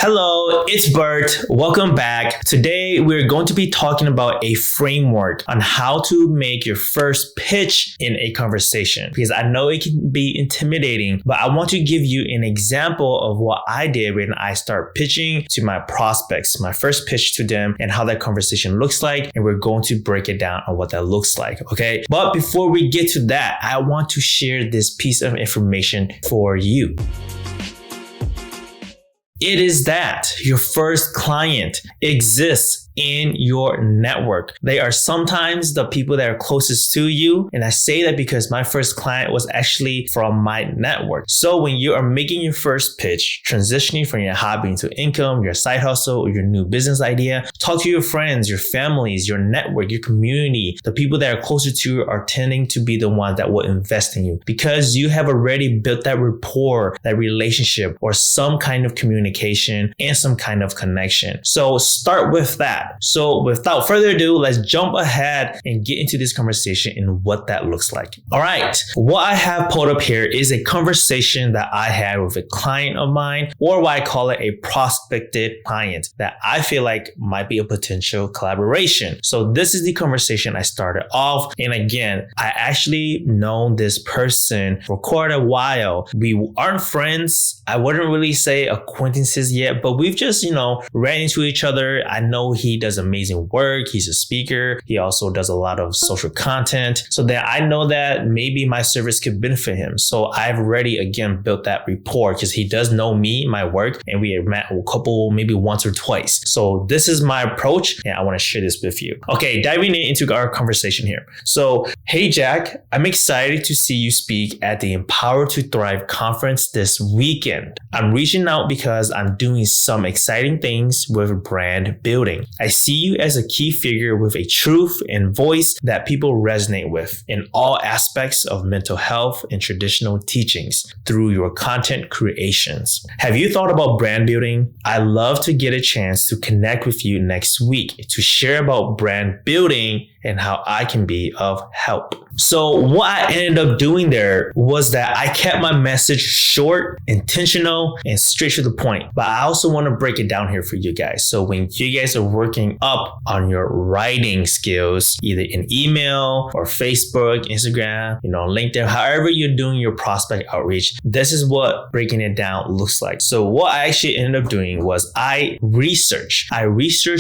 Hello, it's Bert. Welcome back. Today, we're going to be talking about a framework on how to make your first pitch in a conversation. Because I know it can be intimidating, but I want to give you an example of what I did when I start pitching to my prospects, my first pitch to them, and how that conversation looks like. And we're going to break it down on what that looks like, okay? But before we get to that, I want to share this piece of information for you. It is that your first client exists in your network. They are sometimes the people that are closest to you. And I say that because my first client was actually from my network. So when you are making your first pitch, transitioning from your hobby into income, your side hustle, or your new business idea, talk to your friends, your families, your network, your community. The people that are closer to you are tending to be the ones that will invest in you because you have already built that rapport, that relationship, or some kind of communication and some kind of connection. So start with that. So without further ado, let's jump ahead and get into this conversation and what that looks like. All right. What I have pulled up here is a conversation that I had with a client of mine, or what I call it a prospected client that I feel like might be a potential collaboration. So this is the conversation I started off. And again, I actually known this person for quite a while. We aren't friends. I wouldn't really say acquaintances yet, but we've just, ran into each other. I know he does amazing work. He's a speaker. He also does a lot of social content. So that I know that maybe my service could benefit him. So I've already, again, built that rapport because he does know me, my work, and we have met a couple, maybe once or twice. So this is my approach, and I want to share this with you. Okay, diving into our conversation here. So, hey, Jack, I'm excited to see you speak at the Empower to Thrive conference this weekend. I'm reaching out because I'm doing some exciting things with brand building. I see you as a key figure with a truth and voice that people resonate with in all aspects of mental health and traditional teachings through your content creations. Have you thought about brand building? I'd love to get a chance to connect with you next week to share about brand building and how I can be of help. So what I ended up doing there was that I kept my message short, intentional, and straight to the point. But I also want to break it down here for you guys. So when you guys are working up on your writing skills, either in email or Facebook, Instagram, LinkedIn, however you're doing your prospect outreach, this is what breaking it down looks like. So what I actually ended up doing was I researched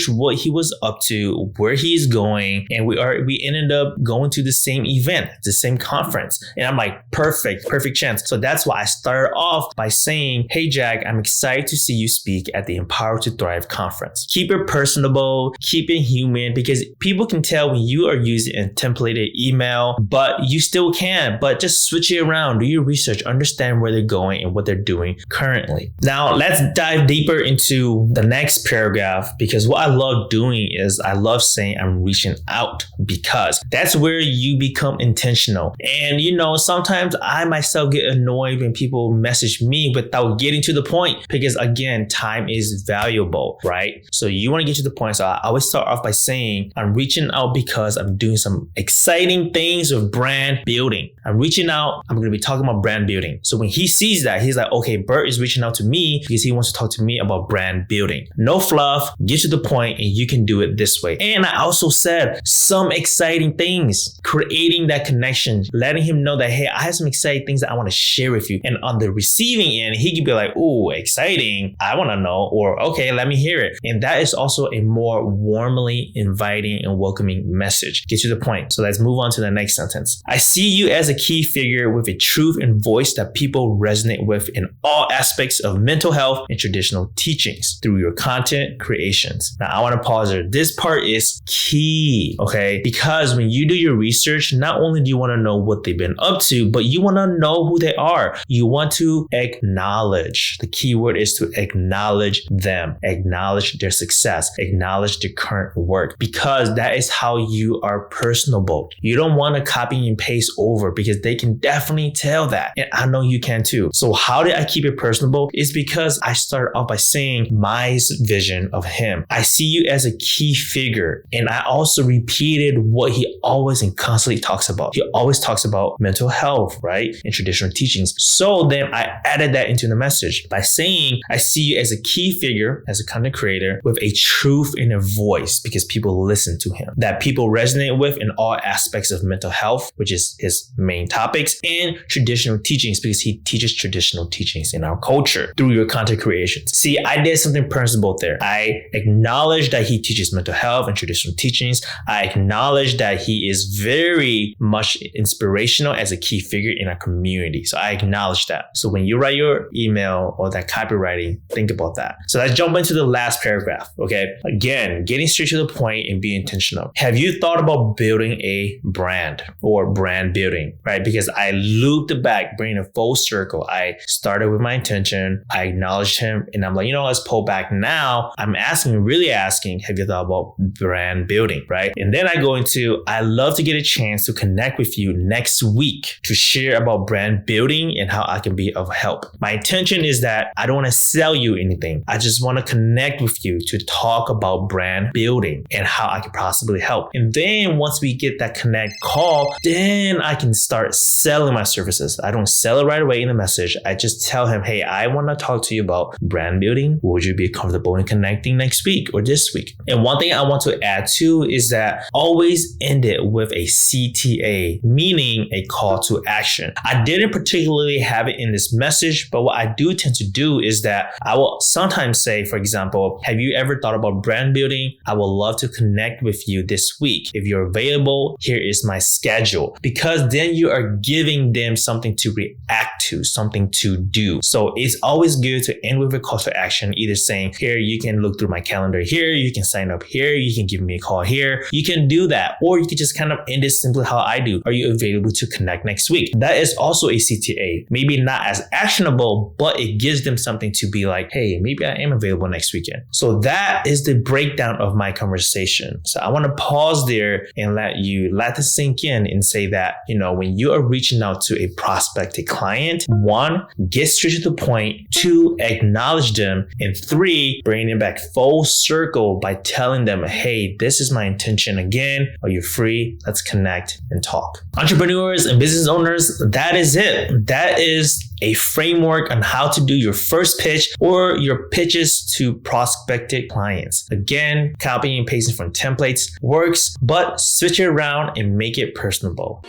what he was up to, where he's going, and we ended up going to the same event, the same conference. And I'm like, perfect chance. So that's why I started off by saying, hey, Jack, I'm excited to see you speak at the Empower to Thrive conference. Keep it personable, keep it human, because people can tell when you are using a templated email, but you still can, but just switch it around, do your research, understand where they're going and what they're doing currently. Now, let's dive deeper into the next paragraph, because what I love doing is I love saying I'm reaching out, because that's where you become intentional. And sometimes I myself get annoyed when people message me without getting to the point, because again, time is valuable, right? So you want to get to the point. So I always start off by saying I'm reaching out because I'm doing some exciting things with brand building. I'm reaching out. I'm going to be talking about brand building. So when he sees that, he's like, okay, Bert is reaching out to me because he wants to talk to me about brand building. No fluff, get to the point, and you can do it this way. And I also said some exciting things, creating that connection, letting him know that, hey, I have some exciting things that I want to share with you. And on the receiving end, he could be like, oh, exciting, I want to know, or okay, let me hear it. And that is also a more warmly inviting and welcoming message. Get to the point. So let's move on to the next sentence. I see you as a key figure with a truth and voice that people resonate with in all aspects of mental health and traditional teachings through your content creations. Now, I want to pause there. This part is key, okay? Because when you do your research, not only do you want to know what they've been up to, but you want to know who they are. You want to acknowledge. The key word is to acknowledge them, acknowledge their success, acknowledge their current work, because that is how you are personable. You don't want to copy and paste over, because they can definitely tell that. And I know you can too. So how did I keep it personable? It's because I started off by saying my vision of him. I see you as a key figure. And I also repeat repeated what he always and constantly talks about. He always talks about mental health, right? And traditional teachings. So then I added that into the message by saying, I see you as a key figure, as a content creator with a truth in a voice because people listen to him, that people resonate with in all aspects of mental health, which is his main topics, and traditional teachings because he teaches traditional teachings in our culture through your content creations. See, I did something personal there. I acknowledge that he teaches mental health and traditional teachings. I acknowledge that he is very much inspirational as a key figure in our community. So I acknowledge that. So when you write your email or that copywriting, think about that. So let's jump into the last paragraph. Okay. Again, getting straight to the point and be intentional. Have you thought about building a brand or brand building, right? Because I looped it back, bringing a full circle. I started with my intention. I acknowledged him and I'm like, let's pull back now. I'm really asking, have you thought about brand building, right? And then I go into, I love to get a chance to connect with you next week to share about brand building and how I can be of help. My intention is that I don't want to sell you anything. I just want to connect with you to talk about brand building and how I can possibly help. And then once we get that connect call, then I can start selling my services. I don't sell it right away in the message. I just tell him, hey, I want to talk to you about brand building. Would you be comfortable in connecting next week or this week? And one thing I want to add too is that always end it with a CTA, meaning a call to action. I didn't particularly have it in this message, but what I do tend to do is that I will sometimes say, for example, have you ever thought about brand building? I would love to connect with you this week. If you're available, here is my schedule. Because then you are giving them something to react to, something to do. So it's always good to end with a call to action, either saying, here, you can look through my calendar here, you can sign up here, you can give me a call here. You can do that. Or you can just kind of end it simply how I do. Are you available to connect next week? That is also a CTA. Maybe not as actionable, but it gives them something to be like, hey, maybe I am available next weekend. So that is the breakdown of my conversation. So I want to pause there and let this sink in and say that, when you are reaching out to a prospective client, 1, get straight to the point, 2, acknowledge them, and 3, bring them back full circle by telling them, hey, this is my intention again. Are you free? Let's connect and talk. Entrepreneurs and business owners, that is it. That is a framework on how to do your first pitch or your pitches to prospective clients. Again, copying and pasting from templates works, but switch it around and make it personable.